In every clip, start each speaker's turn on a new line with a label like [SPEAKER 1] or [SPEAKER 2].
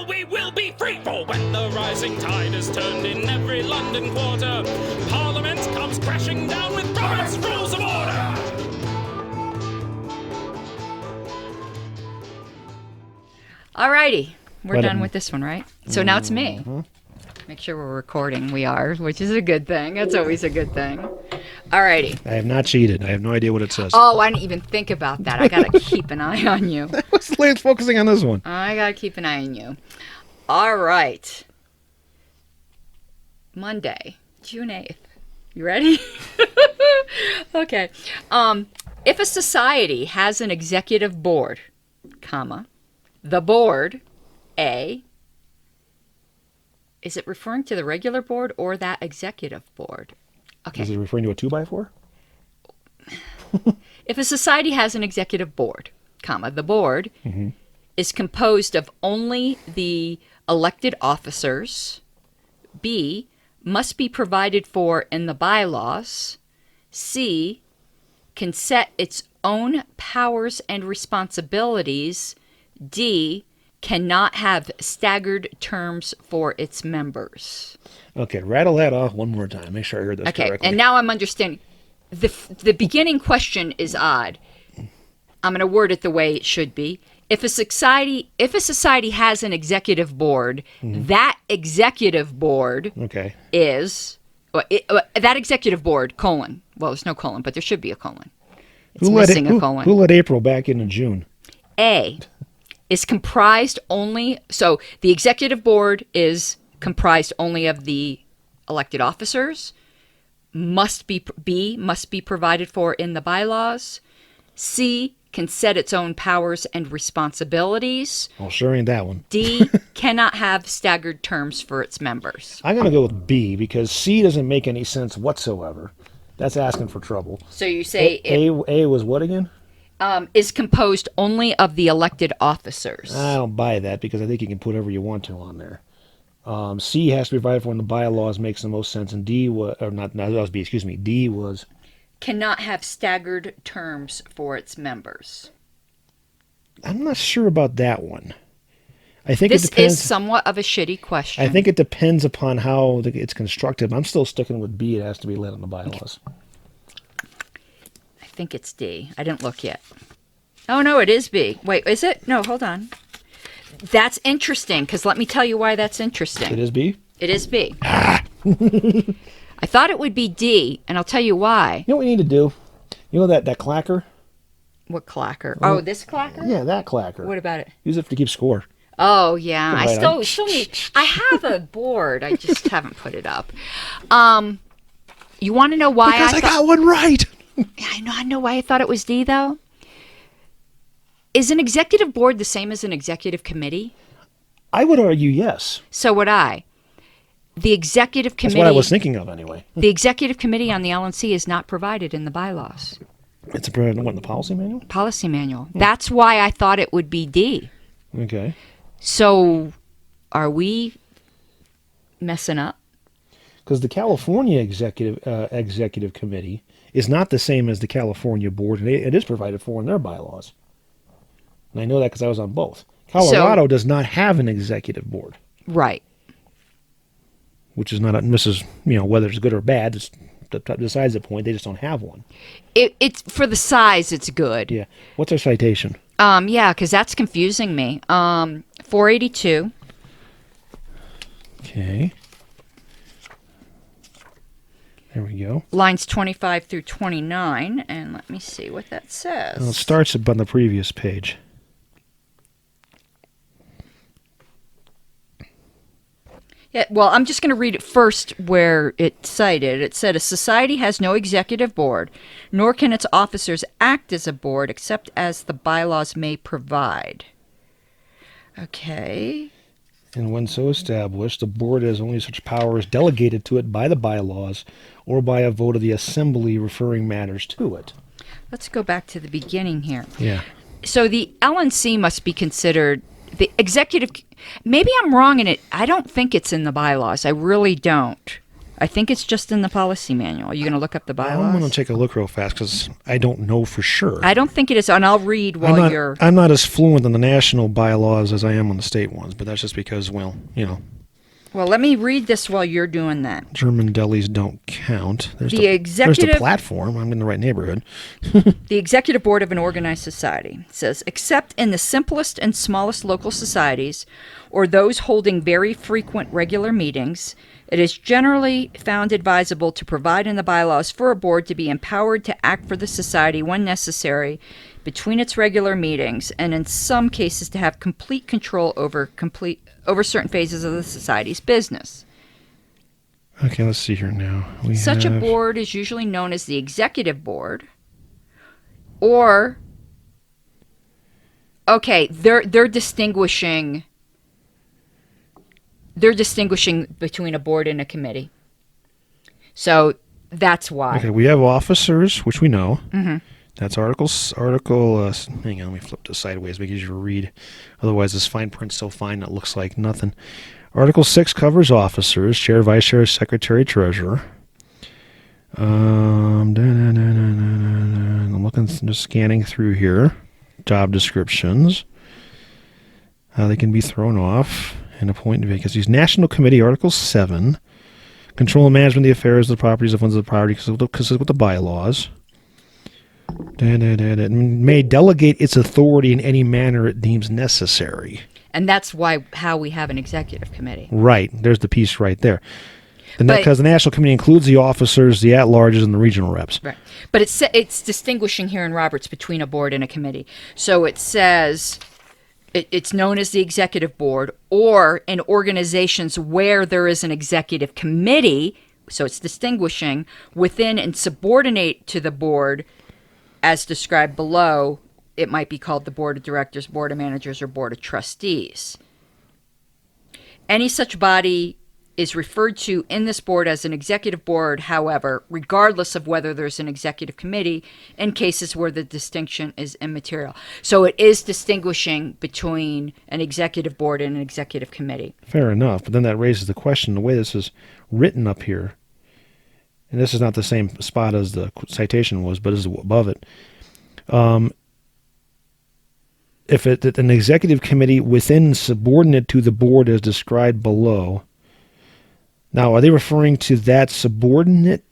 [SPEAKER 1] we will be free. For when the rising tide is turned in every London quarter, Parliament comes crashing down with Robert's Rules of Order.
[SPEAKER 2] Alrighty, we're done with this one, right? So now it's me. Make sure we're recording. We are, which is a good thing. That's always a good thing. Alrighty.
[SPEAKER 3] I have not cheated. I have no idea what it says.
[SPEAKER 2] Oh, I didn't even think about that. I gotta keep an eye on you.
[SPEAKER 3] Let's focusing on this one.
[SPEAKER 2] I gotta keep an eye on you. All right. Monday, June 8th. You ready? Okay. If a society has an executive board, comma, the board, A, is it referring to the regular board or that executive board? Okay.
[SPEAKER 3] Is he referring to a 2x4?
[SPEAKER 2] If a society has an executive board, comma, the board is composed of only the elected officers, B, must be provided for in the bylaws, C, can set its own powers and responsibilities, D, cannot have staggered terms for its members.
[SPEAKER 3] Okay, rattle that off one more time. Make sure I heard this correctly.
[SPEAKER 2] And now I'm understanding. The beginning question is odd. I'm going to word it the way it should be. If a society has an executive board, that executive board is that executive board, colon. Well, there's no colon, but there should be a colon. It's missing a colon.
[SPEAKER 3] Who let April back in June?
[SPEAKER 2] A is comprised only, so the executive board is comprised only of the elected officers, B must be provided for in the bylaws, C can set its own powers and responsibilities.
[SPEAKER 3] Oh, sure ain't that one.
[SPEAKER 2] D cannot have staggered terms for its members.
[SPEAKER 3] I'm going to go with B because C doesn't make any sense whatsoever. That's asking for trouble.
[SPEAKER 2] So you say
[SPEAKER 3] A was what again?
[SPEAKER 2] Is composed only of the elected officers.
[SPEAKER 3] I don't buy that because I think you can put whatever you want to on there. C has to be provided for in the bylaws, makes the most sense, and D was, or not, that was B, excuse me, D was...
[SPEAKER 2] Cannot have staggered terms for its members.
[SPEAKER 3] I'm not sure about that one. I think
[SPEAKER 2] this
[SPEAKER 3] it depends.
[SPEAKER 2] Is somewhat of a shitty question.
[SPEAKER 3] I think it depends upon how it's constructed. I'm still sticking with B. It has to be let in the bylaws.
[SPEAKER 2] I think it's D. I didn't look yet. Oh, no, it is B. Wait, is it? No, hold on. That's interesting, because let me tell you why that's interesting.
[SPEAKER 3] It is B?
[SPEAKER 2] It is B. I thought it would be D, and I'll tell you why.
[SPEAKER 3] You know what we need to do? You know that clacker?
[SPEAKER 2] What clacker? Oh, this clacker?
[SPEAKER 3] Yeah, that clacker.
[SPEAKER 2] What about it?
[SPEAKER 3] Use it to keep score.
[SPEAKER 2] Oh, yeah. I still need... I have a board. I just haven't put it up. You want to know why
[SPEAKER 3] because I got one right.
[SPEAKER 2] I know why I thought it was D, though. Is an executive board the same as an executive committee?
[SPEAKER 3] I would argue yes.
[SPEAKER 2] So would I. The executive committee...
[SPEAKER 3] That's what I was thinking of anyway.
[SPEAKER 2] The executive committee on the LNC is not provided in the bylaws.
[SPEAKER 3] It's provided in the policy manual?
[SPEAKER 2] Policy manual. That's why I thought it would be D.
[SPEAKER 3] Okay.
[SPEAKER 2] So, are we messing up?
[SPEAKER 3] Because the California executive committee is not the same as the California board, and it is provided for in their bylaws. And I know that because I was on both. Colorado does not have an executive board.
[SPEAKER 2] Right.
[SPEAKER 3] Which is not, this is, whether it's good or bad, it's besides the point, they just don't have one.
[SPEAKER 2] It's for the size, it's good.
[SPEAKER 3] Yeah. What's our citation?
[SPEAKER 2] Yeah, because that's confusing me. 482.
[SPEAKER 3] Okay. There we go.
[SPEAKER 2] Lines 25 through 29, and let me see what that says.
[SPEAKER 3] Well, it starts up on the previous page.
[SPEAKER 2] Yeah, well, I'm just going to read it first where it cited. It said, a society has no executive board, nor can its officers act as a board except as the bylaws may provide. Okay.
[SPEAKER 3] And when so established, the board has only such powers delegated to it by the bylaws or by a vote of the assembly referring matters to it.
[SPEAKER 2] Let's go back to the beginning here.
[SPEAKER 3] Yeah.
[SPEAKER 2] So the LNC must be considered the executive. Maybe I'm wrong in it. I don't think it's in the bylaws. I really don't. I think it's just in the policy manual. Are you going to look up the bylaws?
[SPEAKER 3] I'm going to take a look real fast because I don't know for sure.
[SPEAKER 2] I don't think it is, and I'll read while you're...
[SPEAKER 3] I'm not as fluent in the national bylaws as I am on the state ones, but that's just because, well, you know.
[SPEAKER 2] Well, let me read this while you're doing that.
[SPEAKER 3] German delis don't count. There's
[SPEAKER 2] Executive...
[SPEAKER 3] There's the platform. I'm in the right neighborhood.
[SPEAKER 2] The Executive Board of an Organized Society says, except in the simplest and smallest local societies, or those holding very frequent regular meetings, it is generally found advisable to provide in the bylaws for a board to be empowered to act for the society when necessary between its regular meetings, and in some cases to have complete control over certain phases of the society's business.
[SPEAKER 3] Okay, let's see here now.
[SPEAKER 2] Such a board is usually known as the Executive Board, or they're distinguishing between a board and a committee. So that's why.
[SPEAKER 3] Okay, we have officers, which we know. Mm-hmm. That's article. Hang on, let me flip this sideways, make it easier to read. Otherwise, this fine print's so fine it looks like nothing. Article 6 covers officers: chair, vice chair, secretary, treasurer. I'm looking, just scanning through here. Job descriptions. How they can be thrown off and appoint vacancies. National Committee, Article 7. Control and management of the affairs of the properties of funds of the property consistent with the bylaws. It may delegate its authority in any manner it deems necessary.
[SPEAKER 2] And that's how we have an executive committee.
[SPEAKER 3] Right. There's the piece right there. Because the National Committee includes the officers, the at-larges, and the regional reps.
[SPEAKER 2] Right. But it's distinguishing here in Roberts between a board and a committee. So it says it's known as the executive board, or in organizations where there is an executive committee, so it's distinguishing, within and subordinate to the board, as described below, it might be called the board of directors, board of managers, or board of trustees. Any such body is referred to in this board as an executive board, however, regardless of whether there's an executive committee, in cases where the distinction is immaterial. So it is distinguishing between an executive board and an executive committee.
[SPEAKER 3] Fair enough, but then that raises the question, the way this is written up here, and this is not the same spot as the citation was, but is above it. If an executive committee within subordinate to the board as described below. Now, are they referring to that subordinate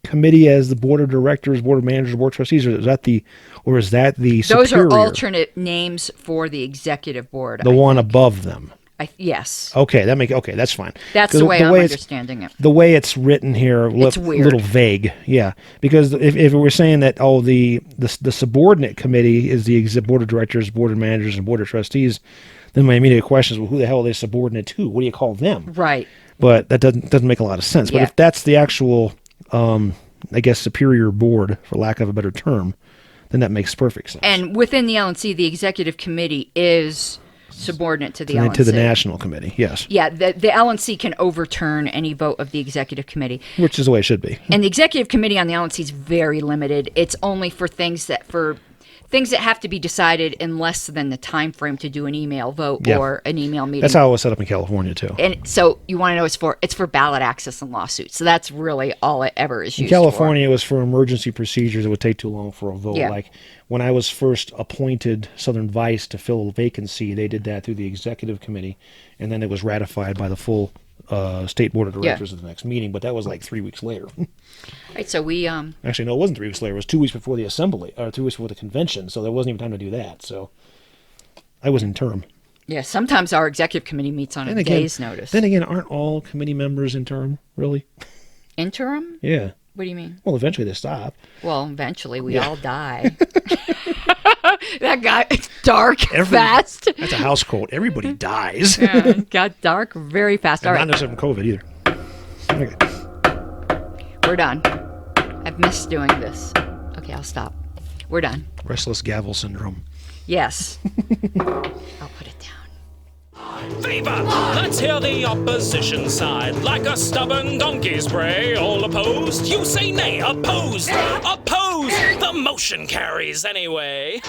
[SPEAKER 3] committee as the board of directors, board of managers, board of trustees, or is that the superior?
[SPEAKER 2] Those are alternate names for the executive board.
[SPEAKER 3] The one above them.
[SPEAKER 2] Yes.
[SPEAKER 3] Okay, that's fine.
[SPEAKER 2] That's the way I'm understanding it.
[SPEAKER 3] The way it's written here, it's weird. A little vague. Yeah, because if we're saying that the subordinate committee is the board of directors, board of managers, and board of trustees, then my immediate question is, well, who the hell are they subordinate to? What do you call them?
[SPEAKER 2] Right.
[SPEAKER 3] But that doesn't make a lot of sense.
[SPEAKER 2] Yeah.
[SPEAKER 3] But if that's the actual, I guess, superior board, for lack of a better term, then that makes perfect sense.
[SPEAKER 2] And within the LNC, the executive committee is subordinate to the LNC.
[SPEAKER 3] To the National Committee, yes.
[SPEAKER 2] Yeah, the LNC can overturn any vote of the Executive Committee.
[SPEAKER 3] Which is the way it should be.
[SPEAKER 2] And the Executive Committee on the LNC is very limited. It's only for things that have to be decided in less than the time frame to do an email vote or an email meeting.
[SPEAKER 3] That's how it was set up in California, too.
[SPEAKER 2] And so you want to know it's for ballot access and lawsuits. So that's really all it ever is used
[SPEAKER 3] for. In California, it was for emergency procedures. It would take too long for a vote.
[SPEAKER 2] Yeah.
[SPEAKER 3] Like when I was first appointed Southern Vice to fill a vacancy, they did that through the Executive Committee, and then it was ratified by the full State Board of Directors at the next meeting, but that was like 3 weeks later.
[SPEAKER 2] Right, so we...
[SPEAKER 3] Actually, no, it wasn't 3 weeks later. It was 2 weeks before the assembly, or 2 weeks before the convention, so there wasn't even time to do that. So I was in term.
[SPEAKER 2] Yeah, sometimes our executive committee meets on a day's notice.
[SPEAKER 3] Then again, aren't all committee members in term, really?
[SPEAKER 2] Interim?
[SPEAKER 3] Yeah.
[SPEAKER 2] What do you mean?
[SPEAKER 3] Well, eventually they stop.
[SPEAKER 2] Well, eventually we all die. That got dark fast.
[SPEAKER 3] That's a house quote. Everybody dies.
[SPEAKER 2] Yeah, it got dark very fast. All right.
[SPEAKER 3] Not necessarily from COVID either. Okay.
[SPEAKER 2] We're done. I've missed doing this. Okay, I'll stop. We're done.
[SPEAKER 3] Restless gavel syndrome.
[SPEAKER 2] Yes. I'll put it down.
[SPEAKER 1] Viva! Let's hear the opposition side. Like a stubborn donkey's bray. All opposed? You say nay. Opposed! Opposed! The motion carries anyway.